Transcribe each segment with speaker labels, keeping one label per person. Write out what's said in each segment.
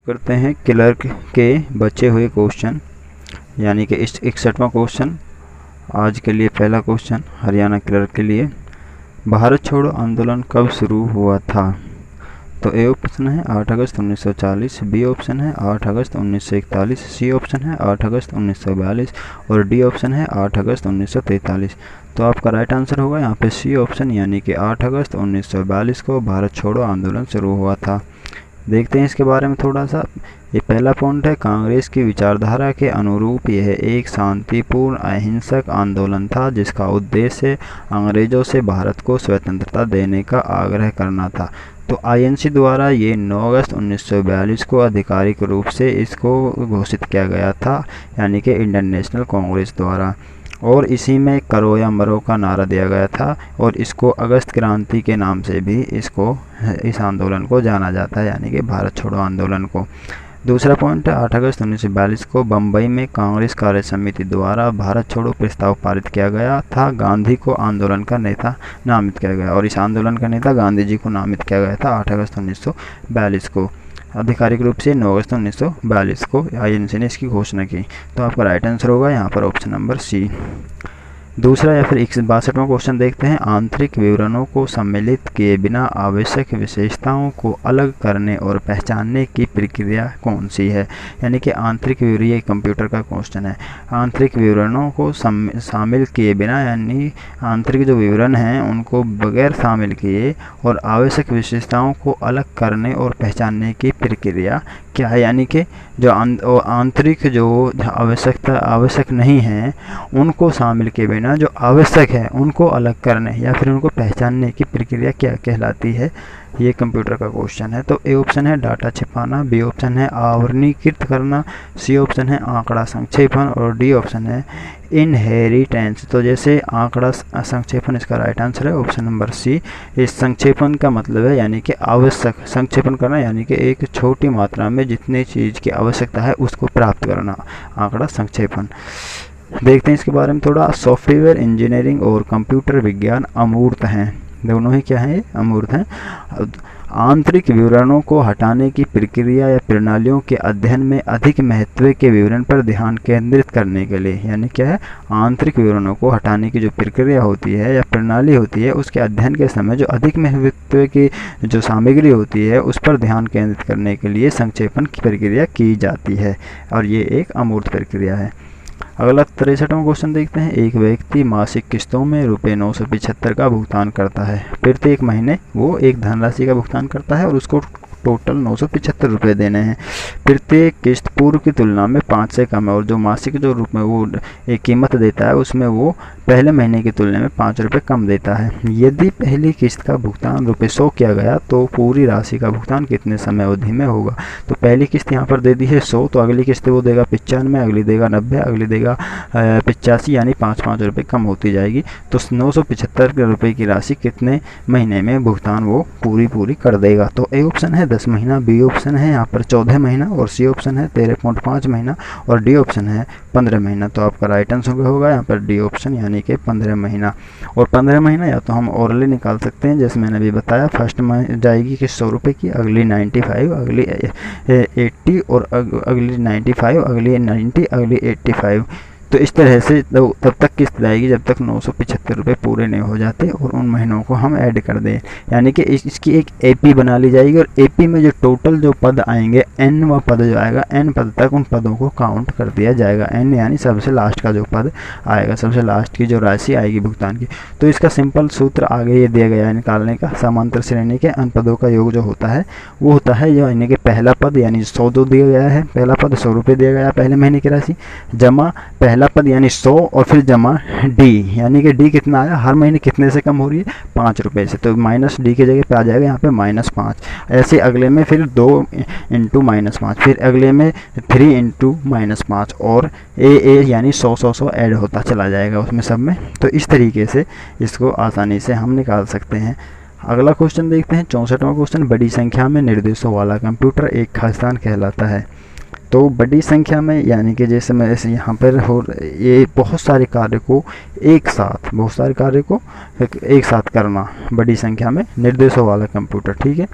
Speaker 1: करते हैं क्लर्क के बचे हुए क्वेश्चन, यानी कि 61वां क्वेश्चन। आज के लिए पहला क्वेश्चन हरियाणा क्लर्क के लिए, भारत छोड़ो आंदोलन कब शुरू हुआ था? तो ए ऑप्शन है 8 अगस्त 1940, बी ऑप्शन है 8 अगस्त 1941, सी ऑप्शन है 8 अगस्त 1942 और डी ऑप्शन है 8 अगस्त 1943। तो आपका राइट आंसर होगा यहाँ पे सी ऑप्शन, यानी कि 8 अगस्त 1942 को भारत छोड़ो आंदोलन शुरू हुआ था। देखते हैं इसके बारे में थोड़ा सा। ये पहला पॉइंट है, कांग्रेस की विचारधारा के अनुरूप यह एक शांतिपूर्ण अहिंसक आंदोलन था जिसका उद्देश्य अंग्रेजों से भारत को स्वतंत्रता देने का आग्रह करना था। तो आईएनसी द्वारा ये 9 अगस्त 1942 को आधिकारिक रूप से इसको घोषित किया गया था, यानी कि इंडियन नेशनल कांग्रेस द्वारा, और इसी में करो या मरो का नारा दिया गया था और इसको अगस्त क्रांति के नाम से भी इस आंदोलन को जाना जाता है, यानी कि भारत छोड़ो आंदोलन को। दूसरा पॉइंट है, 8 अगस्त 1942 को बम्बई में कांग्रेस कार्य समिति द्वारा भारत छोड़ो प्रस्ताव पारित किया गया था। गांधी को आंदोलन का नेता नामित किया गया और इस आंदोलन का नेता गांधी जी को नामित किया गया था 8 अगस्त 1942 को। आधिकारिक रूप से 9 अगस्त 1942 को आईएनसी ने इसकी घोषणा की। तो आपका राइट आंसर होगा यहाँ पर ऑप्शन नंबर सी। दूसरा या फिर 62वां क्वेश्चन देखते हैं, आंतरिक विवरणों को सम्मिलित किए बिना आवश्यक विशेषताओं को अलग करने और पहचानने की प्रक्रिया कौन सी है? यानी कि आंतरिक विवरण, ये कंप्यूटर का क्वेश्चन है। आंतरिक विवरणों को शामिल किए बिना, यानी आंतरिक जो विवरण हैं उनको बगैर शामिल किए और आवश्यक विशेषताओं को अलग करने और पहचानने की प्रक्रिया क्या है? यानी कि जो आंतरिक जो आवश्यक नहीं है उनको शामिल किए बिना जो आवश्यक है उनको अलग करने या फिर उनको पहचानने की प्रक्रिया क्या कहलाती है? ये कंप्यूटर का क्वेश्चन है। तो ए ऑप्शन है डाटा छिपाना, बी ऑप्शन है आवरणीकृत करना, सी ऑप्शन है आंकड़ा संक्षेपण और डी ऑप्शन है इनहेरिटेंस। तो जैसे आंकड़ा संक्षेपण इसका राइट आंसर है ऑप्शन नंबर सी। इस संक्षेपण का मतलब है यानी कि आवश्यक संक्षेपण करना, यानी कि एक छोटी मात्रा में जितनी चीज़ की आवश्यकता है उसको प्राप्त करना, आंकड़ा संक्षेपण। देखते हैं इसके बारे में थोड़ा। सॉफ्टवेयर इंजीनियरिंग और कंप्यूटर विज्ञान अमूर्त हैं, दोनों ही क्या हैं? अमूर्त हैं। आंतरिक विवरणों को हटाने की प्रक्रिया या प्रणालियों के अध्ययन में अधिक महत्व के विवरण पर ध्यान केंद्रित करने के लिए, यानी क्या है? आंतरिक विवरणों को हटाने की जो प्रक्रिया होती है या प्रणाली होती है उसके अध्ययन के समय जो अधिक महत्व की जो सामग्री होती है उस पर ध्यान केंद्रित करने के लिए संक्षेपण की प्रक्रिया की जाती है और ये एक अमूर्त प्रक्रिया है। अगला 63वां क्वेश्चन देखते हैं, एक व्यक्ति मासिक किस्तों में रुपये 975 का भुगतान करता है। प्रत्येक महीने वो एक धनराशि का भुगतान करता है और उसको टोटल 975 रुपये देने हैं। प्रत्येक किस्त पूर्व की तुलना में 5 से कम है और जो मासिक जो रूप में वो एक कीमत देता है उसमें वो पहले महीने की तुलना में 5 रुपये कम देता है। यदि पहली किस्त का भुगतान रुपये 100 किया गया तो पूरी राशि का भुगतान कितने समय अवधि में होगा? तो पहली किस्त यहाँ पर दे दी है 100, तो अगली किस्त वो देगा 95, अगली देगा 90, अगली देगा 85, यानी 5-5 रुपये कम होती जाएगी। तो 975 रुपये की राशि कितने महीने में भुगतान वो पूरी कर देगा? तो ए ऑप्शन है 10 महीना, बी ऑप्शन है यहाँ पर 14 महीना और सी ऑप्शन है 13.5 महीना और डी ऑप्शन है 15 महीना। तो आपका राइट आंसर होगा यहाँ पर डी ऑप्शन, यानी कि 15 महीना। और 15 महीना या तो हम ओरली निकाल सकते हैं, जैसे मैंने अभी बताया। फर्स्ट में जाएगी कि 100 रुपये की, अगली 95, अगली 80 और अगली 95, अगली 90, अगली 85। तो इस तरह से तब तक किस्त आएगी जब तक 975 रुपये पूरे नहीं हो जाते और उन महीनों को हम ऐड कर दें, यानी कि इसकी एक एपी बना ली जाएगी और एपी में जो टोटल जो पद आएंगे n पद जो आएगा n पद तक उन पदों को काउंट कर दिया जाएगा। n यानी सबसे लास्ट का जो पद आएगा, सबसे लास्ट की जो राशि आएगी भुगतान की। तो इसका सिंपल सूत्र आगे ये दिया गया है निकालने का। समांतर श्रेणी के अन्य पदों का योग जो होता है वो होता है यानी कि पहला पद यानी 100 दिया गया है, पहला पद 100 रुपये दिया गया पहले महीने की राशि, जमा पहला पद यानी 100 और फिर जमा डी, यानी कि डी कितना आया? हर महीने कितने से कम हो रही है? 5 रुपये से, तो माइनस डी की जगह पे आ जाएगा यहाँ पे -5। ऐसे अगले में फिर 2 × -5, फिर अगले में 3 × -5 और ए यानी 100 ऐड होता चला जाएगा उसमें सब में। तो इस तरीके से इसको आसानी से हम निकाल सकते हैं। अगला क्वेश्चन देखते हैं, 64वां क्वेश्चन, बड़ी संख्या में निर्देशों वाला कंप्यूटर एक खासदान कहलाता है। तो बड़ी संख्या में यानी कि जैसे मैं यहाँ पर ये बहुत सारे कार्य को एक साथ करना, बड़ी संख्या में निर्देशों वाला कंप्यूटर, ठीक है।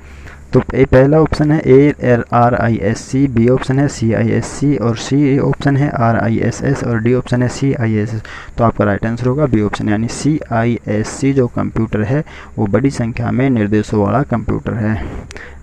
Speaker 1: तो ए पहला ऑप्शन है ARISC, बी ऑप्शन है CISC और सी ऑप्शन है RISS और डी ऑप्शन है CISS। तो आपका राइट आंसर होगा बी ऑप्शन, यानी CISC जो कंप्यूटर है वो बड़ी संख्या में निर्देशों वाला कंप्यूटर है।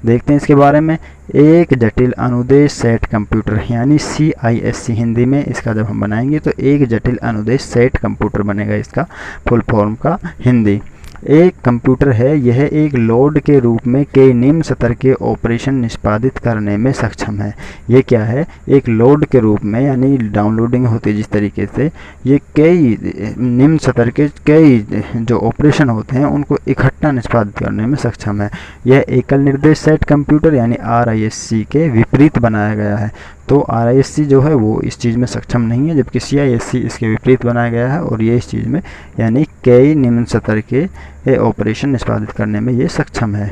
Speaker 1: देखते हैं इसके बारे में। एक जटिल अनुदेश सेट कंप्यूटर, यानी CISC हिंदी में इसका जब हम बनाएंगे तो एक जटिल अनुदेश सेट कंप्यूटर बनेगा इसका फुल फॉर्म का हिंदी। एक कंप्यूटर है, यह एक लोड के रूप में कई निम्न स्तर के ऑपरेशन निष्पादित करने में सक्षम है। ये क्या है, एक लोड के रूप में, यानी डाउनलोडिंग होती है जिस तरीके से, ये कई निम्न स्तर के कई जो ऑपरेशन होते हैं उनको इकट्ठा निष्पादित करने में सक्षम है। यह एकल निर्देश सेट कंप्यूटर यानी RISC के विपरीत बनाया गया है। तो RISC जो है वो इस चीज़ में सक्षम नहीं है, जबकि CISC इसके विपरीत बनाया गया है और ये इस चीज़ में यानी कई निम्न स्तर के ऑपरेशन निष्पादित करने में ये सक्षम है।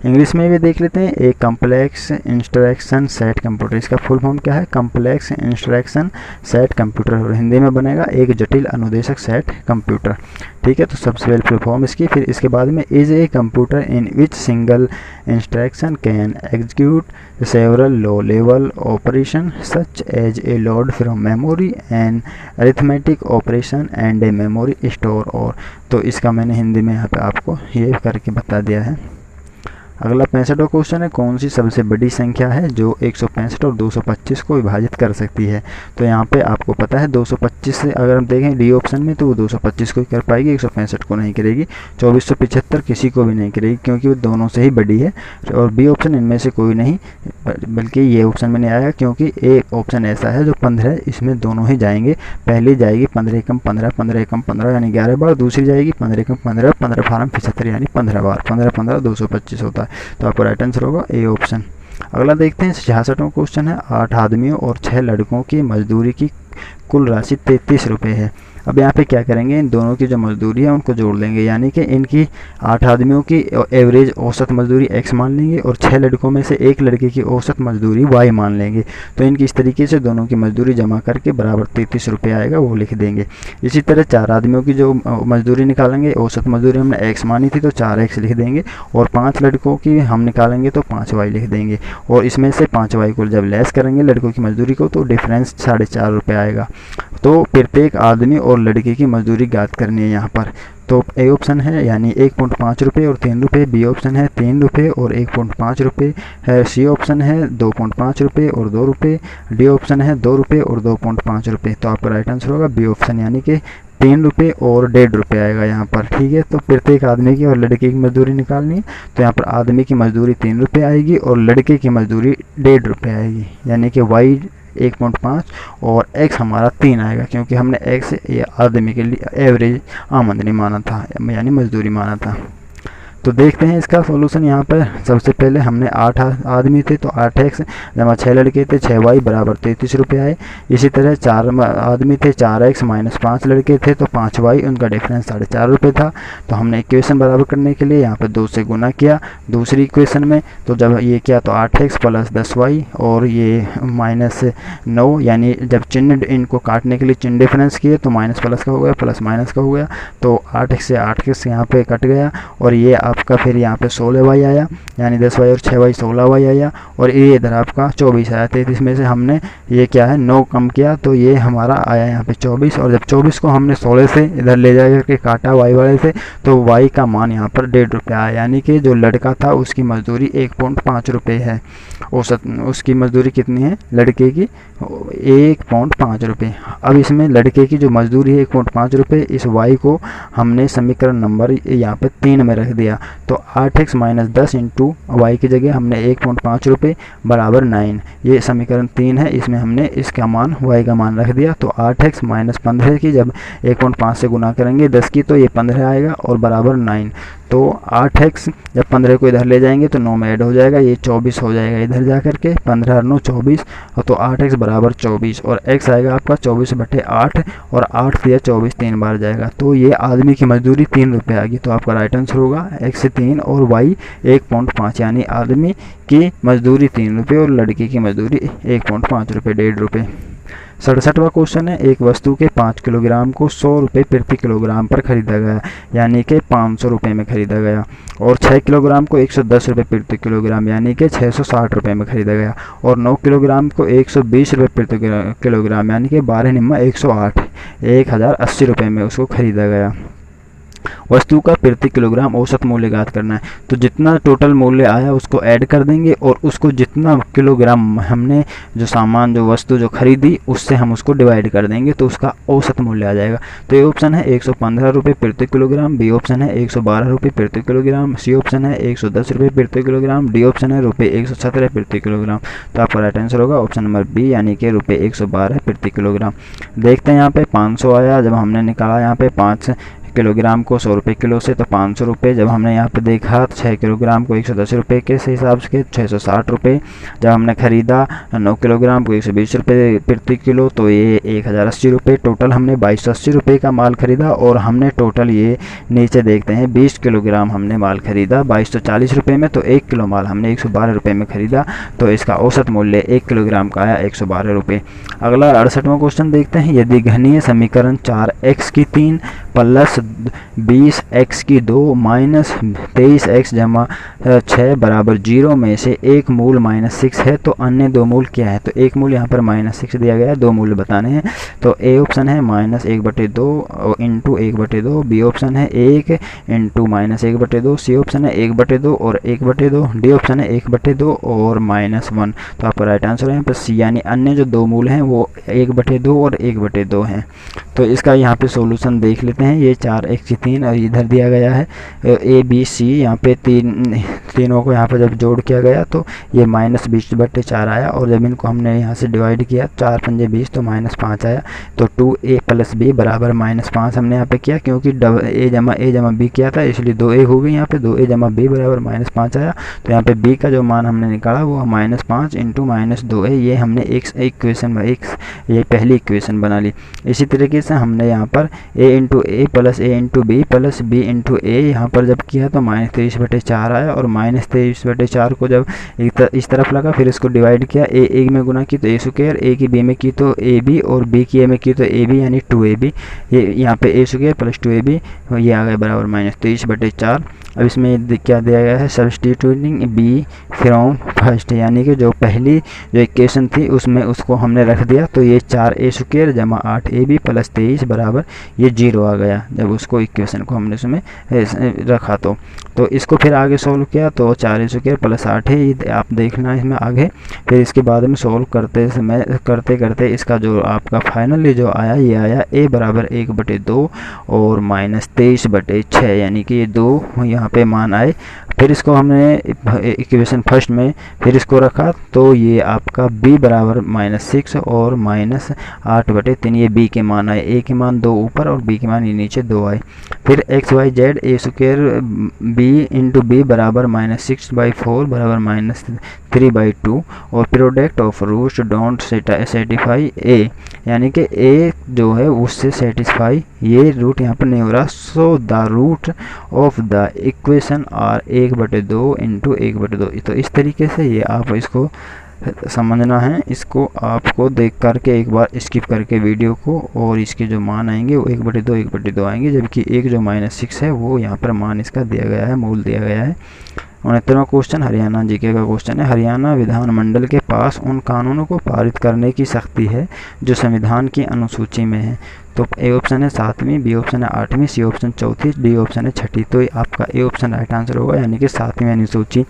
Speaker 1: इंग्लिश में भी देख लेते हैं। एक कम्प्लेक्स इंस्ट्रक्शन सेट कंप्यूटर, इसका फुल फॉर्म क्या है, कम्प्लेक्स इंस्ट्रक्शन सेट कंप्यूटर, और हिंदी में बनेगा एक जटिल अनुदेशक सेट कंप्यूटर। ठीक है, तो सबसे पहले फुल फॉर्म इसकी, फिर इसके बाद में is a computer in which single instruction can execute several low level operation such as a load from memory and arithmetic operation and a memory store. और तो इसका मैंने हिंदी में यहाँ पे आपको ये करके बता दिया है। अगला 65वां क्वेश्चन है, कौन सी सबसे बड़ी संख्या है जो 165 और 225 को विभाजित कर सकती है। तो यहाँ पे आपको पता है 225 से अगर हम देखें डी ऑप्शन में तो वो 225 को ही कर पाएगी, 165 को नहीं करेगी। 2475 किसी को भी नहीं करेगी क्योंकि वो दोनों से ही बड़ी है। और बी ऑप्शन इनमें से कोई नहीं, बल्कि ये ऑप्शन में नहीं आएगा क्योंकि एक ऑप्शन ऐसा है जो 15, इसमें दोनों ही जाएंगे। पहली जाएगी 15 एकम 15, 15 एकम 15 यानी 11 बार, दूसरी जाएगी 15 एकम 15, 15 फार्म 75 यानी 15 बार, 15 15 225 होता है। तो आपका राइट आंसर होगा ए ऑप्शन। अगला देखते हैं 66वां क्वेश्चन है, 8 आदमियों और 6 लड़कों की मजदूरी की कुल राशि 33 रुपये है। अब यहाँ पे क्या करेंगे, इन दोनों की जो मजदूरी है उनको जोड़ लेंगे, यानी कि इनकी 8 आदमियों की एवरेज औसत मजदूरी x मान लेंगे और 6 लड़कों में से एक लड़के की औसत मजदूरी y मान लेंगे। तो इनकी इस तरीके से दोनों की मजदूरी जमा करके बराबर 33 रुपये आएगा, वो लिख देंगे। इसी तरह 4 आदमियों की जो मजदूरी निकालेंगे, औसत मजदूरी हमने x मानी थी तो 4x लिख देंगे, और 5 लड़कों की हम निकालेंगे तो 5y लिख देंगे, और इसमें से 5y को जब लेस करेंगे लड़कों की मजदूरी को तो डिफरेंस 4.5 रुपये आएगा। तो प्रत्येक आदमी और लड़के की मजदूरी ज्ञात करनी है यहाँ पर। तो ए ऑप्शन है यानी 1.5 रुपये और 3 रुपये, बी ऑप्शन है 3 रुपये और 1.5 रुपये है, सी ऑप्शन है 2.5 रुपये और 2 रुपये, डी ऑप्शन है 2 रुपये और 2.5 रुपये। तो आपका राइट आंसर होगा बी ऑप्शन, यानी कि 3 रुपये और 1.5 रुपये आएगा यहाँ पर। ठीक है, तो प्रत्येक आदमी की और लड़के की मजदूरी निकालनी है। तो यहाँ पर आदमी की मजदूरी 3 रुपये आएगी और लड़के की मजदूरी 1.5 रुपये आएगी, यानी कि वाई 1.5 और x हमारा 3 आएगा, क्योंकि हमने x ये आदमी के लिए एवरेज आमदनी माना था, यानी मजदूरी माना था। तो देखते हैं इसका सॉल्यूशन। यहाँ पर सबसे पहले हमने 8 आदमी थे तो 8x जमा 6 लड़के थे 6y बराबर 33 रुपये आए। इसी तरह 4 आदमी थे 4x माइनस 5 लड़के थे तो 5y, उनका डिफरेंस 4.5 रुपये था। तो हमने इक्वेशन बराबर करने के लिए यहाँ पर 2 से गुना किया दूसरी इक्वेशन में, तो जब ये किया तो 8x प्लस 10y और ये माइनस 9, यानी जब चिन्ह इनको काटने के लिए चिन्ह डिफरेंस किए तो माइनस प्लस का हो गया, प्लस माइनस का हो गया, तो 8x से 8x यहाँ पे कट गया, और ये आपका फिर यहाँ पे 16y आया, यानी 10y और 6y 16y आया, और ये इधर आपका 24 आया। 33 में से हमने ये क्या है 9 कम किया तो ये हमारा आया यहाँ पे 24, और जब 24 को हमने 16 से इधर ले जा करके काटा y वाले से तो y का मान यहाँ पर 1.5 रुपये आया, यानी कि जो लड़का था उसकी मजदूरी 1.5 रुपये है। औसत उसकी मजदूरी कितनी है लड़के की 1.5 रुपये। अब इसमें लड़के की जो मजदूरी है 1.5 रुपये, इस y को हमने समीकरण नंबर यहाँ पे 3 में रख दिया, तो 8x माइनस 10 इंटू वाई की जगह हमने 1.5 रुपये बराबर 9, ये समीकरण 3 है, इसमें हमने इसका मान y का मान रख दिया। तो 8x माइनस 15 की जब 1.5 से गुना करेंगे 10 की तो ये 15 आएगा और बराबर 9। तो 8x जब 15 को इधर ले जाएंगे तो 9 में ऐड हो जाएगा, ये 24 हो जाएगा इधर जा करके, 15 और 9 24, और तो 8x बराबर 24, और x आएगा आपका 24/8, और 8 से 24 3 बार जाएगा, तो ये आदमी की मजदूरी 3 रुपये आ गई। तो आपका राइट आंसर होगा x 3 और y 1.5, यानी आदमी की मजदूरी 3 रुपये और लड़की की मजदूरी 1.5 रुपये, 1.5 रुपये। 67वां क्वेश्चन है, एक वस्तु के 5 किलोग्राम को 100 रुपये प्रति किलोग्राम पर खरीदा गया, यानी कि 500 रुपये में खरीदा गया, और 6 किलोग्राम को 110 रुपये प्रति किलोग्राम यानी कि 660 रुपये में खरीदा गया, और 9 किलोग्राम को 120 रुपये प्रति किलोग्राम यानी कि 12 निम्मा 108 1080 रुपये में उसको खरीदा गया। वस्तु का प्रति किलोग्राम औसत मूल्य ज्ञात करना है। तो जितना टोटल मूल्य आया उसको ऐड कर देंगे और उसको जितना किलोग्राम हमने जो सामान जो वस्तु जो खरीदी उससे हम उसको डिवाइड कर देंगे तो उसका औसत मूल्य आ जाएगा। तो ए ऑप्शन है 115 रुपये प्रति किलोग्राम, बी ऑप्शन है 112 रुपये प्रति किलोग्राम, सी ऑप्शन है 110 रुपये प्रति किलोग्राम, डी ऑप्शन है रुपये 117 प्रति किलोग्राम। तो आपका राइट आंसर होगा ऑप्शन नंबर बी यानी कि रुपये 112 प्रति किलोग्राम। देखते हैं यहाँ पे 500 आया, जब हमने निकाला यहाँ पे 5 किलोग्राम को 100 रुपये किलो से तो 500 रुपये, जब हमने यहाँ पे देखा 6 किलोग्राम को 110 रुपये के हिसाब से 660 रुपये, जब हमने ख़रीदा 9 किलोग्राम को 120 रुपये प्रति किलो तो ये 1080 रुपये। टोटल हमने 2280 रुपये का माल ख़रीदा और हमने टोटल ये नीचे देखते हैं 20 किलोग्राम हमने माल ख़रीदा 2240 रुपये में, तो 1 किलो माल हमने 112 रुपये में ख़रीदा, तो इसका औसत मूल्य 1 किलोग्राम का आया 112 रुपये। अगला 68वां क्वेश्चन देखते हैं, यदि घनीय समीकरण 4x की 3 प्लस 20x की 2 माइनस 23x जमा 6 बराबर 0 में से एक मूल -6 है तो अन्य दो मूल क्या है। तो एक मूल यहाँ पर -6 दिया गया है, दो मूल बताने हैं। तो ए ऑप्शन है -1/2 इंटू 1/2, बी ऑप्शन है 1 इंटू -1/2, सी ऑप्शन है 1/2 और 1/2, डी ऑप्शन है 1/2 और -1। तो आपका राइट आंसर है यहाँ पर सी यानी अन्य जो दो मूल हैं वो 1/2 और 1/2 हैं। तो इसका यहाँ पे सॉल्यूशन देख लेते हैं। ये 4x की 3 और इधर दिया गया है ए बी सी, यहाँ पे तीनों को यहाँ पर जब जोड़ किया गया तो ये -20/4 आया, और जब इनको हमने यहाँ से डिवाइड किया 4 पंजे 20 तो -5 आया। तो 2a + b बराबर -5 हमने यहाँ पे किया, क्योंकि a जमा b किया था इसलिए 2a हो गई। यहाँ पे 2a जमा b बराबर -5 आया। तो यहाँ पे b का जो मान हमने निकाला वो -5 इंटू -2a, ये हमने ये पहली इक्वेशन बना ली। इसी तरीके से हमने यहाँ पर a into a plus a into b plus b into a यहाँ पर जब किया तो -23/4 आया, और -23/4 को जब इस तरफ लगा फिर इसको डिवाइड किया, a में गुना की तो a स्क्वायर, a की b में की तो ab और b की a में की तो ab यानी 2ab। ये यहाँ पे a स्क्वायर प्लस 2ab ये आ गया बराबर -23/4। अब इसमें क्या दिया गया है, सब्सटीट्यूटिंग b फ्रॉम फर्स्ट, यानी कि जो पहली जो इक्वेशन थी उसमें उसको हमने रख दिया, तो ये 4a स्क्वायर जमा 8ab प्लस 23 बराबर ये 0 आ गया जब उसको इक्वेशन को हमने उसमें रखा। तो इसको फिर आगे सोल्व किया तो 4a स्क्वायर प्लस 8 है, ये आप देखना इसमें आगे। फिर इसके बाद में सोल्व करते इसका जो आपका फाइनली जो आया ये आया a बराबर 1/2 और -23/6, यानी कि ये 2 यहाँ पे मान आए। फिर इसको हमने इक्वेशन फर्स्ट में फिर इसको रखा तो ये आपका b बराबर -6 और -8/3, ये b के मान आए, a के मान 2 ऊपर और b के मान ये नीचे 2 आए। फिर x y z a square b into b बराबर -6/4 बराबर -3/2, और product of roots don't satisfy a, यानी कि a जो है उससे सेटिस्फाई ये रूट यहाँ पर नहीं हो रहा। So the root of the equation are 1/2 into 1/2। तो इस तरीके से ये आप इसको समझना है, इसको आपको देख करके एक बार स्किप करके वीडियो को, और इसके जो मान आएंगे वो 1/2 आएंगे, जबकि एक जो -6 है वो यहाँ पर मान इसका दिया गया है, मूल दिया गया है। 69वां क्वेश्चन हरियाणा जीके का क्वेश्चन है, हरियाणा विधानमंडल के पास उन कानूनों को पारित करने की शक्ति है जो संविधान की अनुसूची में है। तो ए ऑप्शन है 7वीं, बी ऑप्शन है 8वीं, सी ऑप्शन 34, डी ऑप्शन है 6ठी। तो आपका ए ऑप्शन राइट आंसर होगा, यानी कि 7वीं अनुसूची।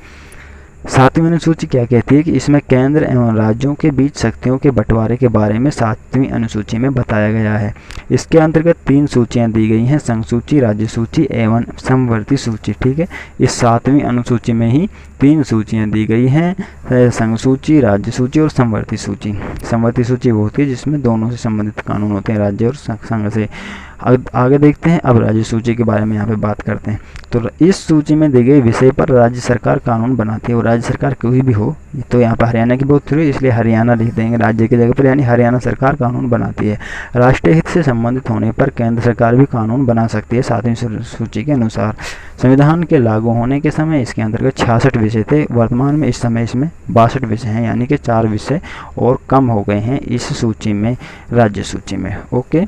Speaker 1: 7वीं अनुसूची क्या कहती है कि इसमें केंद्र एवं राज्यों के बीच शक्तियों के बंटवारे के बारे में 7वीं अनुसूची में बताया गया है। इसके अंतर्गत 3 सूचियां दी गई हैं, संघ सूची, राज्य सूची एवं समवर्ती सूची। ठीक है, इस 7वीं अनुसूची में ही 3 सूचियां दी गई हैं, संघ सूची, राज्य सूची और समवर्ती सूची। समवर्ती सूची वो होती है जिसमें दोनों से संबंधित कानून होते हैं, राज्य और संघ से। आगे देखते हैं, अब राज्य सूची के बारे में यहाँ पे बात करते हैं। तो इस सूची में दी गई विषय पर राज्य सरकार कानून बनाती है, और राज्य सरकार कोई भी हो तो यहाँ पर हरियाणा की बात हुई इसलिए हरियाणा लिख देंगे राज्य की जगह पर, यानी हरियाणा सरकार कानून बनाती है। राष्ट्रीय हित से संबंधित होने पर केंद्र सरकार भी कानून बना सकती है 7वीं सूची के अनुसार। संविधान के लागू होने के समय इसके अंतर्गत 66 विषय थे, वर्तमान में इस समय इसमें 62 विषय हैं, यानी कि 4 विषय और कम हो गए हैं इस सूची में, राज्य सूची में। ओके,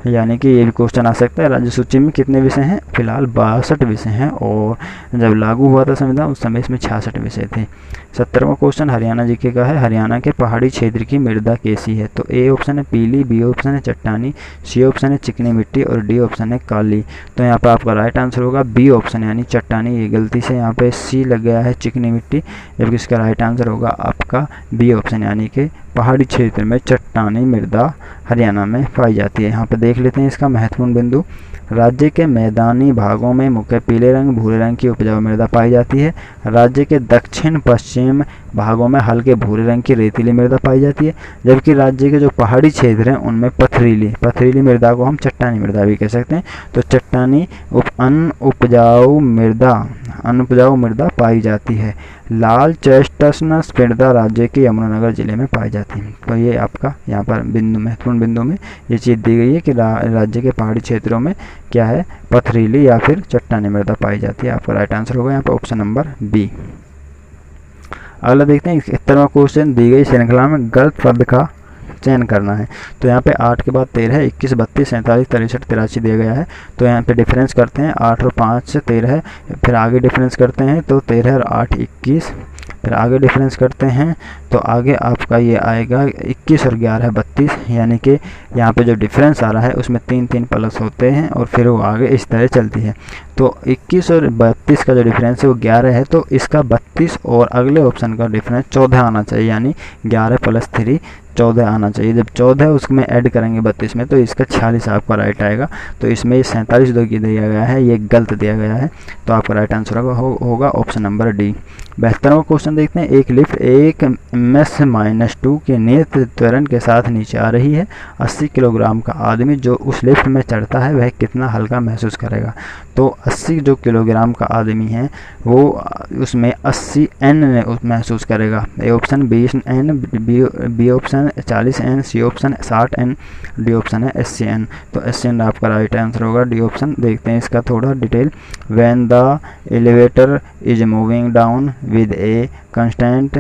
Speaker 1: यानी कि ये भी क्वेश्चन आ सकता है, राज्य सूची में कितने विषय हैं, फिलहाल 62 विषय हैं, और जब लागू हुआ था संविधान उस समय इसमें 66 विषय थे। 70वां क्वेश्चन हरियाणा जीके का है, हरियाणा के पहाड़ी क्षेत्र की मृदा कैसी है? तो ए ऑप्शन है पीली, बी ऑप्शन है चट्टानी, सी ऑप्शन है चिकनी मिट्टी और डी ऑप्शन है काली। तो यहाँ पर आपका राइट आंसर होगा बी ऑप्शन यानी चट्टानी। ये गलती से यहाँ पे सी लग गया है चिकनी मिट्टी, जबकि इसका राइट आंसर होगा आपका बी ऑप्शन यानी कि पहाड़ी क्षेत्र में चट्टानी मृदा हरियाणा में पाई जाती है। यहाँ पे देख लेते हैं इसका महत्वपूर्ण बिंदु। राज्य के मैदानी भागों में मुख्य पीले रंग भूरे रंग की उपजाऊ मृदा पाई जाती है। राज्य के दक्षिण पश्चिम भागों में हल्के भूरे रंग की रेतीली मृदा पाई जाती है, जबकि राज्य के जो पहाड़ी क्षेत्र हैं उनमें पथरीली मृदा को हम चट्टानी मृदा भी कह सकते हैं। तो चट्टानी अनउपजाऊ मृदा पाई जाती है। लाल चेस्टनट मृदा राज्य के यमुनानगर जिले में पाई जाती है। तो ये आपका यहाँ पर महत्वपूर्ण बिंदु में ये चीज़ दी गई है कि राज्य के पहाड़ी क्षेत्रों में क्या है, पथरीली या फिर चट्टानी मृदा पाई जाती है। आपका राइट आंसर होगा यहाँ पर ऑप्शन नंबर बी। अगला देखते हैं 71वां क्वेश्चन, दी गई श्रृंखला में गलत पद का चयन करना है। तो यहाँ पे 8 के बाद 13, 21, 32, 47, 63, 83 दिया गया है। तो यहाँ पे डिफरेंस करते हैं, 8 और 5 13 है, फिर आगे डिफरेंस करते हैं तो 13 और 8 21, फिर आगे डिफरेंस करते हैं तो आगे आपका ये आएगा 21 और 11 32, यानी कि यहाँ पे जो डिफरेंस आ रहा है उसमें 3 प्लस होते हैं और फिर वो आगे इस तरह चलती है। तो 21 और 32 का जो डिफरेंस है वो 11 है, तो इसका 32 और अगले ऑप्शन का डिफरेंस 14 आना चाहिए, यानी 11 + 3 14 आना चाहिए। जब 14 उसमें ऐड करेंगे 32 में तो इसका 46 आपका राइट आएगा। तो इसमें 47 जो दिया गया है ये गलत दिया गया है, तो आपका राइट आंसर होगा ऑप्शन नंबर डी। 72वां क्वेश्चन देखते हैं, एक लिफ्ट 1 ms-2 के नियत त्वरण के साथ नीचे आ रही है। 80 किलोग्राम का आदमी जो उस लिफ्ट में चढ़ता है वह कितना हल्का महसूस करेगा? तो 80 जो किलोग्राम का आदमी है वो उसमें 80 N महसूस करेगा। A option 20 N, B option 40 N, C option 60 N, D option है 80 N। तो 80 N आपका राइट आंसर होगा, डी ऑप्शन। देखते हैं इसका थोड़ा detail. When the elevator is moving down with a constant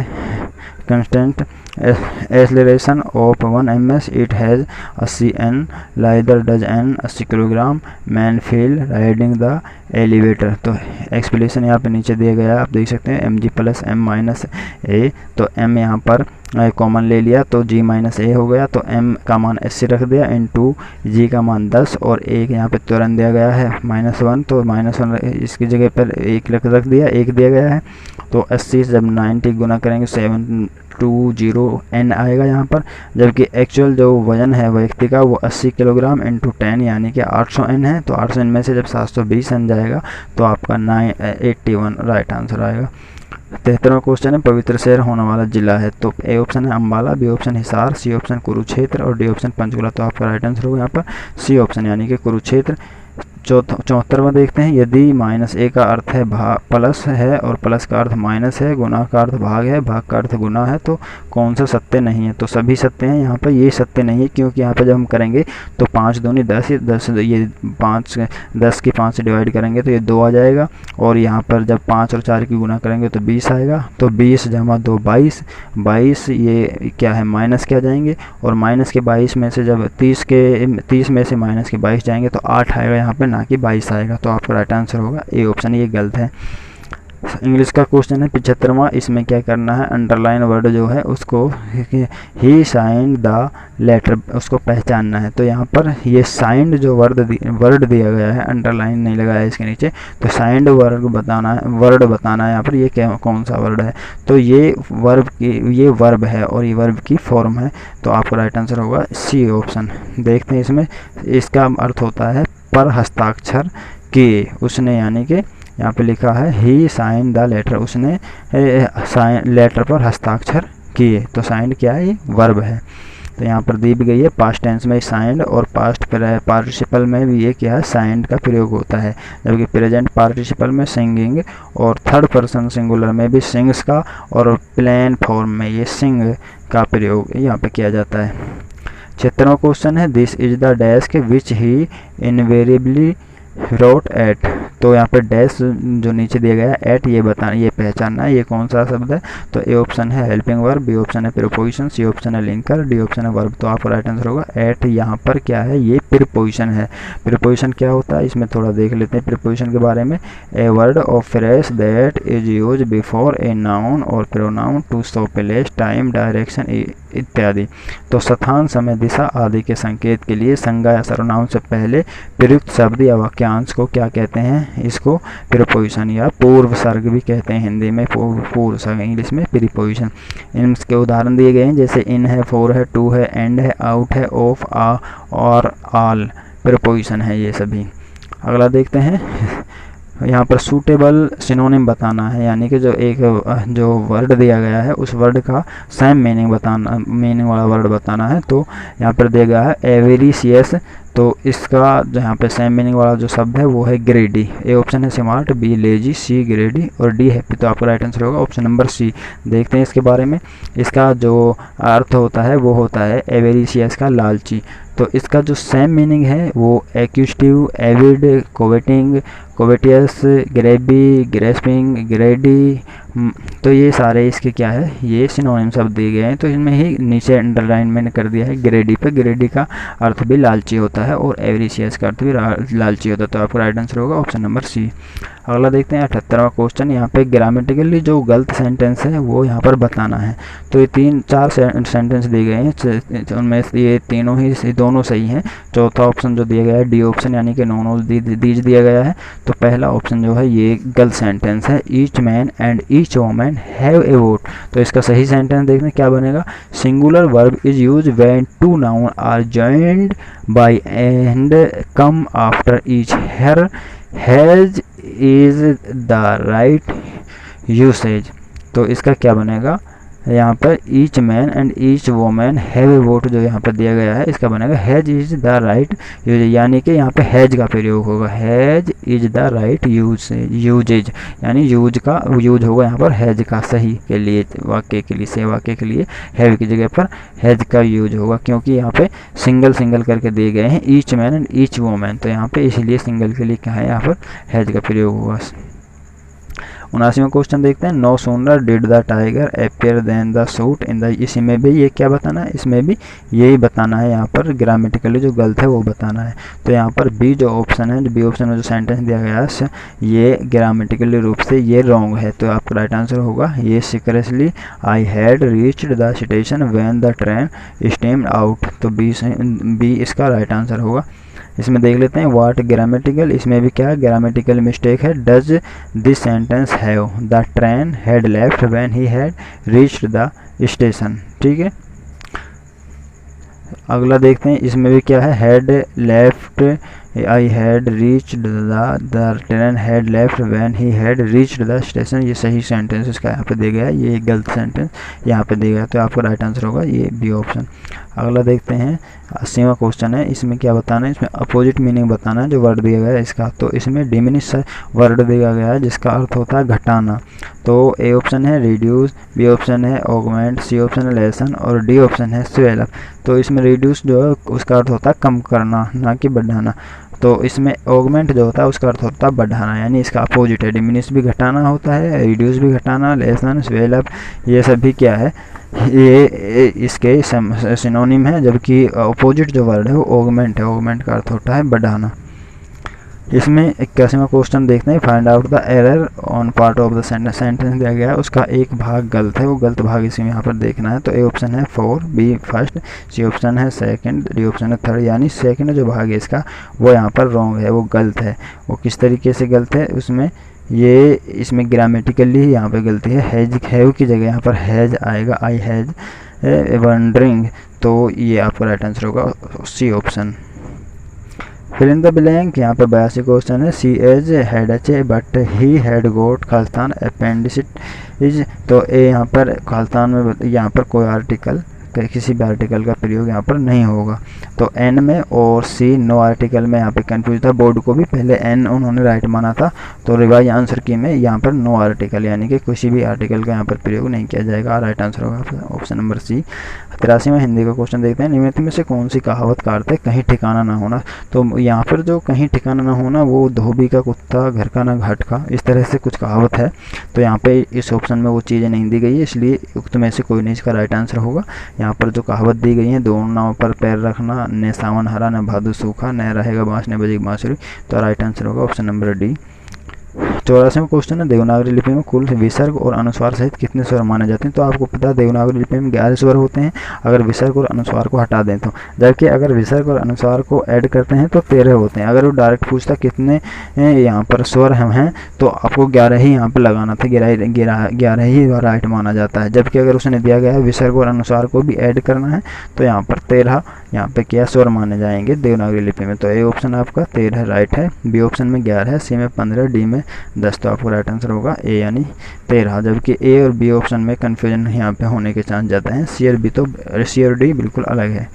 Speaker 1: acceleration of 1 ms it has 80 N, neither does an 80 kilogram man feel riding the elevator। तो explanation यहाँ पे नीचे दिया गया है, आप देख सकते हैं mg + m - a। तो m यहाँ पर कॉमन ले लिया तो g - a हो गया, तो m का मान 80 रख दिया इनटू g का मान 10 और एक यहाँ पे तुरंत दिया गया है -1, तो -1 इसकी जगह पर 1 रख दिया, 1 दिया गया है। तो 80 जब 90 गुना करेंगे 720 N आएगा यहाँ पर, जबकि एक्चुअल जो वजन है व्यक्ति का वो 80 किलोग्राम × 10 यानी कि 800 N है। तो 800 N में से जब 720 N जाएगा तो आपका 981 राइट आंसर आएगा। 73वां क्वेश्चन है, पवित्र शहर होने वाला जिला है। तो ए ऑप्शन है Ambala, B option Hisar, C option Kurukshetra और डी ऑप्शन पंचकुला। तो आपका राइट आंसर होगा यहाँ पर सी ऑप्शन यानी कि कुरुक्षेत्र। 74वां देखते हैं, यदि -a का अर्थ है प्लस है और प्लस का अर्थ माइनस है, गुना का अर्थ भाग है, भाग का अर्थ गुना है, तो कौन सा सत्य नहीं है? तो सभी सत्य हैं। यहाँ पर ये सत्य नहीं है क्योंकि यहाँ पर जब हम करेंगे तो 5 दूनी 10, ये 10 की 5 से डिवाइड करेंगे तो ये 2 आ जाएगा, और यहाँ पर जब 5 और 4 की गुना करेंगे तो 20 आएगा। तो 20 + 2 22 ये क्या है माइनस के आ जाएंगे, और माइनस के 22 में से जब 30 में से माइनस के 22 जाएंगे तो 8 आएगा यहाँ पे, ना कि 22 आएगा। तो आपका राइट आंसर होगा ए ऑप्शन, ये गलत है। इंग्लिश का क्वेश्चन है 75वां, इसमें क्या करना है, अंडरलाइन वर्ड जो है उसको ही साइंड द लेटर उसको पहचानना है। तो यहाँ पर ये साइंड जो वर्ड दिया गया है, अंडरलाइन नहीं लगाया है इसके नीचे, तो साइंड वर्ड बताना है यहाँ पर ये कौन सा वर्ड है। तो ये वर्ब है और ये वर्ब की फॉर्म है। तो आपका राइट आंसर होगा सी ऑप्शन। देखते हैं इसमें, इसका अर्थ होता है पर हस्ताक्षर किए उसने, यानी कि यहाँ पे लिखा है ही साइन द लेटर, उसने लेटर पर हस्ताक्षर किए। तो साइन क्या है, ये वर्ब है। तो यहाँ पर दी भी गई है। पास्ट टेंस में साइंड और पास्ट पार्टिसिपल में भी ये क्या है, साइंड का प्रयोग होता है, जबकि प्रेजेंट पार्टिसिपल में सिंगिंग और थर्ड पर्सन सिंगुलर में भी सिंग्स का और प्लेन फॉर्म में ये सिंग का प्रयोग यहाँ पे किया जाता है। 76वां क्वेश्चन है this is the dash which he invariably wrote at. तो यहाँ पे डैश जो नीचे दिया गया है एट, ये बताना, ये पहचानना है ये कौन सा शब्द है। तो ए ऑप्शन है हेल्पिंग वर्ब, बी ऑप्शन है प्रीपोजिशन, सी ऑप्शन है लिंकर, डी ऑप्शन है वर्ब। तो आपका राइट आंसर होगा एट। यहाँ पर क्या है, ये प्रीपोजिशन है। प्रीपोजिशन क्या होता है इसमें थोड़ा देख लेते हैं प्रीपोजिशन के बारे में। A word of phrase that is use before a noun और pronoun to show place, time, direction इत्यादि। तो स्थान, समय, दिशा आदि के संकेत के लिए संज्ञा या सर्वनाम से पहले प्रयुक्त शब्द या वाक्यांश को क्या कहते हैं, इसको प्रीपोजिशन या पूर्व सर्ग भी कहते हैं, हिंदी में पूर्व सर्ग, इंग्लिश में प्रीपोजिशन। इनके उदाहरण दिए गए हैं जैसे इन है, फॉर है, टू है, एंड है, आउट है, ऑफ, आ और ऑल प्रीपोजिशन है ये सभी। अगला देखते हैं, यहाँ पर सूटेबल सिनोनिम बताना है, यानी कि जो वर्ड दिया गया है उस वर्ड का सेम मीनिंग बताना, मीनिंग वाला वर्ड बताना है। तो यहाँ पर दिया गया है एवेरिशियस, तो इसका जो यहाँ पे सेम मीनिंग वाला जो शब्द है वो है ग्रेडी। ए ऑप्शन है smart, B lazy, C greedy और डी हैप्पी। तो आपका राइट आंसर होगा ऑप्शन नंबर सी। देखते हैं इसके बारे में। इसका जो अर्थ होता है वो होता है एवेरिशियस का लालची। तो इसका जो सेम मीनिंग है वो एक्यूस्टिव, एविड, कोवेटिंग, कोवेटियस, ग्रेबी, ग्रेस्पिंग, ग्रेडी, तो ये सारे इसके क्या है, ये सिनोनिम शब्द दिए गए हैं। तो इनमें ही नीचे अंडरलाइनमेंट कर दिया है ग्रेडी पे। ग्रेडी का अर्थ भी लालची होता है और एवरिशियस का अर्थ भी लालची होता है। तो आपका राइट आंसर होगा ऑप्शन नंबर सी। अगला देखते हैं 78वां क्वेश्चन। यहाँ पे ग्रामेटिकली जो गलत सेंटेंस है वो यहाँ पर बताना है। तो ये 3-4 सेंटेंस दिए गए हैं, उनमें ये तीनों ही दोनों सही हैं। चौथा ऑप्शन जो दिया गया है डी ऑप्शन, यानी कि नॉन ऑफ दीज दिया गया है। तो पहला ऑप्शन जो है ये गलत सेंटेंस है, each man and each woman have a vote. तो इसका सही सेंटेंस देखने क्या बनेगा, singular verb is use when two noun are joined by and come after each. Her has is the right usage. तो इसका क्या बनेगा, यहाँ पर each man and each woman have a vote जो यहाँ पर दिया गया है इसका बनेगा has is the right usages, यानी कि यहाँ पे हैज का प्रयोग होगा, has is the right usages, यानी यूज होगा यहाँ पर हैज का, सही के लिए वाक्य के लिए, से वाक्य के लिए हैव की जगह पर हैज का यूज होगा, क्योंकि यहाँ पे सिंगल करके दिए गए हैं each man and each woman. तो यहाँ पे इसलिए सिंगल के लिए क्या है, यहाँ पर हैज का प्रयोग होगा। 79वां क्वेश्चन देखते हैं। No sooner did the tiger appear than the suit in the. इसमें भी ये क्या बताना है, इसमें भी यही बताना है, यहाँ पर ग्रामेटिकली जो गलत है वो बताना है। तो यहाँ पर बी जो ऑप्शन है, बी ऑप्शन में जो सेंटेंस दिया गया है ये ग्रामेटिकली रूप से ये रॉन्ग है। तो आपका राइट आंसर होगा ये secretly I had reached the station when the train steamed out. तो बी इसका राइट आंसर होगा। इसमें देख लेते हैं व्हाट ग्रामेटिकल, इसमें भी क्या ग्रामेटिकल मिस्टेक है। Does this sentence have the train had left when he had reached the station. ठीक है, अगला देखते हैं, इसमें भी क्या है, had left I had reached the train had left when he had reached the station. ये सही सेंटेंस इसका यहाँ पे दिया गया है, ये गलत सेंटेंस यहाँ पे दिया गया है। तो आपका राइट आंसर होगा ये बी ऑप्शन। अगला देखते हैं 80वां क्वेश्चन है। इसमें क्या बताना है, इसमें अपोजिट मीनिंग बताना है जो वर्ड दिया गया है इसका। तो इसमें डिमिनिश वर्ड दिया गया है जिसका अर्थ होता है घटाना। तो ए ऑप्शन है रिड्यूस, बी ऑप्शन है ऑगमेंट, सी ऑप्शन है लेसन और डी ऑप्शन है स्वेल अप। तो इसमें रिड्यूस जो है उसका अर्थ होता है कम करना, ना कि बढ़ाना। तो इसमें ऑगमेंट जो होता है उसका अर्थ होता है बढ़ाना, यानी इसका अपोजिट है। डिमिनिश भी घटाना होता है, रिड्यूस भी घटाना, लेसन, स्वेल अप, ये सभी क्या है, ये इसके सिनोनिम है, जबकि अपोजिट जो वर्ड है वो ऑगमेंट है। ऑगमेंट का अर्थ होता है बढ़ाना। इसमें 81वां क्वेश्चन देखते हैं। Find out the error on part of the sentence दिया गया है, उसका एक भाग गलत है, वो गलत भाग इसमें यहाँ पर देखना है। तो ए ऑप्शन है 4, बी फर्स्ट, सी ऑप्शन है सेकंड, डी ऑप्शन है थर्ड, यानी सेकंड जो भाग है इसका वो यहाँ पर रॉन्ग है, वो गलत है। वो किस तरीके से गलत है, उसमें ये इसमें ग्रामेटिकली यहाँ पे गलती है। हैज हैव की जगह यहाँ पर हैज आएगा, आई हैज वंडरिंग। तो ये आपका राइट आंसर होगा C option. Fill in the blank, यहाँ पर 82 क्वेश्चन है। C as had H but he had got खालिस्तान अपेंडिसिटिस। तो ए यहाँ पर खालिस्तान में यहाँ पर कोई आर्टिकल किसी भी आर्टिकल का प्रयोग यहाँ पर नहीं होगा। तो एन में और सी नो आर्टिकल में यहाँ पे कंफ्यूज था। बोर्ड को भी पहले एन उन्होंने राइट माना था, तो रिवाइज आंसर की में यहाँ पर नो आर्टिकल यानी कि किसी भी आर्टिकल का यहाँ पर प्रयोग नहीं किया जाएगा। राइट आंसर होगा ऑप्शन नंबर सी। 83वां हिंदी का क्वेश्चन देखते हैं। निम्नलिखित में से कौन सी कहावत का अर्थ है कहीं ठिकाना ना होना। तो यहाँ पर जो कहीं ठिकाना ना होना वो धोबी का कुत्ता घर का ना घाट का, इस तरह से कुछ कहावत है। तो यहाँ पे इस ऑप्शन में वो चीज़ें नहीं दी गई है, इसलिए उक्त में से कोई नहीं इसका राइट आंसर होगा। यहाँ पर जो कहावत दी गई है, दो नाव पर पैर रखना, न सावन हरा न भादो सूखा, न रहेगा बाँस न बजेगी बांसुरी, तो राइट आंसर होगा ऑप्शन नंबर डी। 84वां क्वेश्चन है। देवनागरी लिपि में कुल विसर्ग और अनुस्वार सहित कितने स्वर माने जाते हैं। तो आपको पता है देवनागरी लिपि में 11 स्वर होते हैं अगर विसर्ग और अनुस्वार को हटा दें तो, जबकि अगर विसर्ग और अनुस्वार को ऐड करते हैं तो 13 होते हैं। अगर वो डायरेक्ट पूछता कितने यहाँ पर स्वर हम हैं तो आपको 11 ही यहाँ पर लगाना था, 11 ही राइट माना जाता है। जबकि अगर उसने दिया गया है विसर्ग और अनुस्वार को भी ऐड करना है तो यहाँ पर 13 यहाँ पे क्या स्वर माने जाएंगे देवनागरी लिपि में। तो ए ऑप्शन आपका 13 राइट है, बी ऑप्शन में 11 है, सी में 15, डी में 10, तो आपको राइट आंसर होगा ए यानी 13। जबकि ए और बी ऑप्शन में कन्फ्यूजन यहाँ पे होने के चांस ज़्यादा हैं। सी और बी तो सी और डी बिल्कुल अलग है।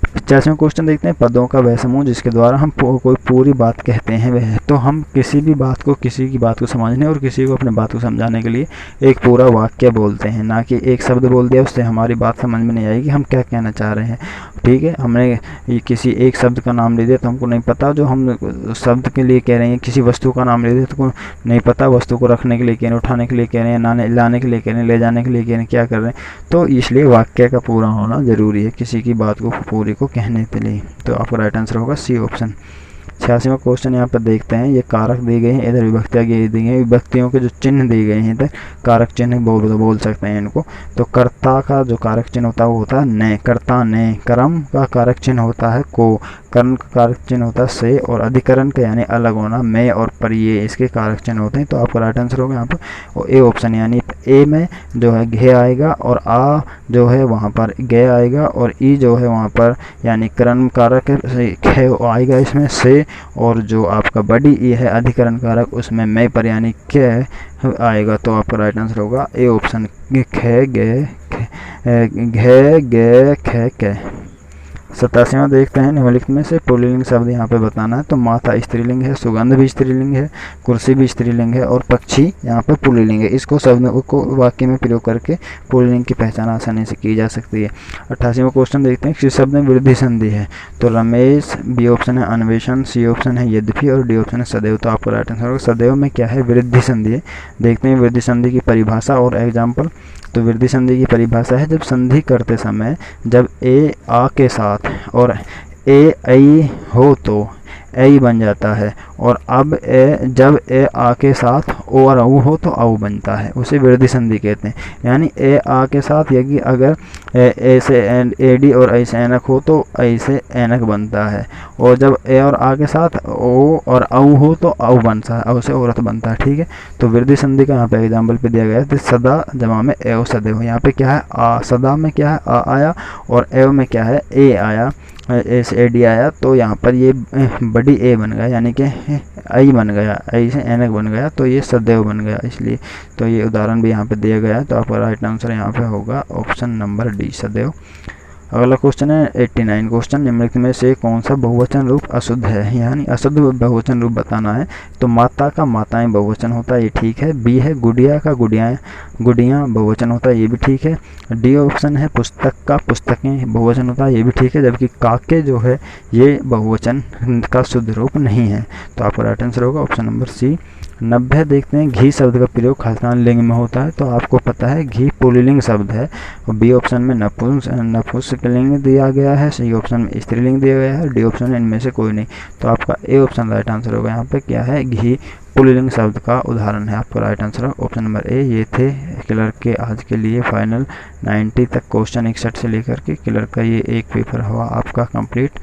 Speaker 1: 85वां क्वेश्चन देखते हैं। पदों का वह समूह जिसके द्वारा हम कोई पूरी बात कहते हैं वह। तो हम किसी भी बात को, किसी की बात को समझने और किसी को अपने बात को समझाने के लिए एक पूरा वाक्य बोलते हैं, ना कि एक शब्द बोल दिया उससे हमारी बात समझ में नहीं आएगी हम क्या कहना चाह रहे हैं। ठीक है, हमने किसी एक शब्द का नाम ले दिया तो हमको नहीं पता जो हम शब्द के लिए कह रहे हैं। किसी वस्तु का नाम ले दिया तो नहीं पता वस्तु को रखने के लिए कह रहे हैं, उठाने के लिए कह रहे हैं, लाने के लिए कह रहे हैं, ले जाने के लिए कह रहे हैं, क्या कर रहे हैं। तो इसलिए वाक्य का पूरा होना ज़रूरी है किसी की बात को पूरी को कहने के लिए। तो आपका राइट आंसर होगा सी ऑप्शन। 86वां क्वेश्चन यहाँ पर देखते हैं। ये कारक दी गई हैं, इधर विभक्तियाँ दी गई हैं, विभक्तियों के जो चिन्ह दिए गए हैं इधर कारक चिन्ह बोल सकते हैं इनको। तो कर्ता का जो कारक चिन्ह होता है वो होता है ने, कर्ता ने। कर्म का कारक चिन्ह होता है को, कर्ण का कारक चिन्ह होता है से, और अधिकरण का यानी अलग होना मैं और पर, ये इसके कारक चिन्ह होते हैं। तो आपका राइट आंसर होगा यहाँ पर और ए ऑप्शन, यानी ए में जो है घे आएगा और आ जो है वहाँ पर गे आएगा और ई जो है वहाँ पर यानी कर्म कारक खे आएगा इसमें से, और जो आपका बड़ी ई है अधिकरण कारक उसमें मैं पर यानी के आएगा। तो आपका राइट आंसर होगा ए ऑप्शन खे गे खे के। 87वां देखते हैं। निम्नलिखित में से पुल्लिंग शब्द यहाँ पे बताना है। तो माता स्त्रीलिंग है, सुगंध भी स्त्रीलिंग है, कुर्सी भी स्त्रीलिंग है और पक्षी यहाँ पे पुल्लिंग है। इसको शब्द को वाक्य में प्रयोग करके पुल्लिंग की पहचान आसानी से की जा सकती है। 88वां क्वेश्चन देखते हैं। किस शब्द में वृद्धि संधि है। तो रमेश, बी ऑप्शन है अन्वेषण, सी ऑप्शन है यद्यपि और डी ऑप्शन है सदैव। तो आपको राइट आंसर होगा सदैव में क्या है वृद्धि संधि है। देखते हैं वृद्धि संधि की परिभाषा और एग्जाम्पल। तो वृद्धि संधि की परिभाषा है जब संधि करते समय जब ए आ के साथ और ए आई हो तो ऐ बन जाता है, और अब जब ए आ के साथ ओ और औ हो तो औ बनता है, उसे वृद्धि संधि कहते हैं। यानी ए आ के साथ यदि अगर ए से ए डी और ऐ से ऐनक हो तो ऐ से ऐनक बनता है, और जब ए और आ के साथ ओ और औ हो तो औ बनता है, औ से औरत बनता है। ठीक है, तो वृद्धि संधि का यहाँ पे एग्जाम्पल पे दिया गया है। तो सदा जमा में ए सदैव, यहाँ पे क्या है आ, सदा में क्या है आ आया और एव में क्या है ए आया, ए से ए डी आया, तो यहाँ पर ये बड़ी ए बन गया यानी कि आई बन गया, आई से एनक बन गया तो ये सदैव बन गया। इसलिए तो ये उदाहरण भी यहाँ पे दिया गया है। तो आपका राइट आंसर यहाँ पे होगा ऑप्शन नंबर डी सदैव। अगला क्वेश्चन है 89 क्वेश्चन। निम्नलिखित में से कौन सा बहुवचन रूप अशुद्ध है, यानी अशुद्ध बहुवचन रूप बताना है। तो माता का माताएं बहुवचन होता है, ये ठीक है। बी है गुड़िया का गुड़ियाँ बहुवचन होता है, ये भी ठीक है। डी ऑप्शन है पुस्तक का पुस्तकें बहुवचन होता है, ये भी ठीक है। जबकि काके जो है ये बहुवचन का शुद्ध रूप नहीं है। तो आपका राइट आंसर होगा ऑप्शन नंबर सी। 90 देखते हैं। घी शब्द का प्रयोग खालिस्तान लिंग में होता है। तो आपको पता है घी पुल्लिंग शब्द है, और बी ऑप्शन में नपुंसकलिंग दिया गया है, सी ऑप्शन में स्त्रीलिंग दिया गया है, डी ऑप्शन में इनमें से कोई नहीं। तो आपका ए ऑप्शन राइट आंसर होगा। यहाँ पे क्या है घी पुल्लिंग शब्द का उदाहरण है। आपका right answer option number A. ये थे क्लर्क के आज के लिए फाइनल 90 तक क्वेश्चन 61 से लेकर के क्लर्क का ये एक पेपर हुआ आपका कंप्लीट।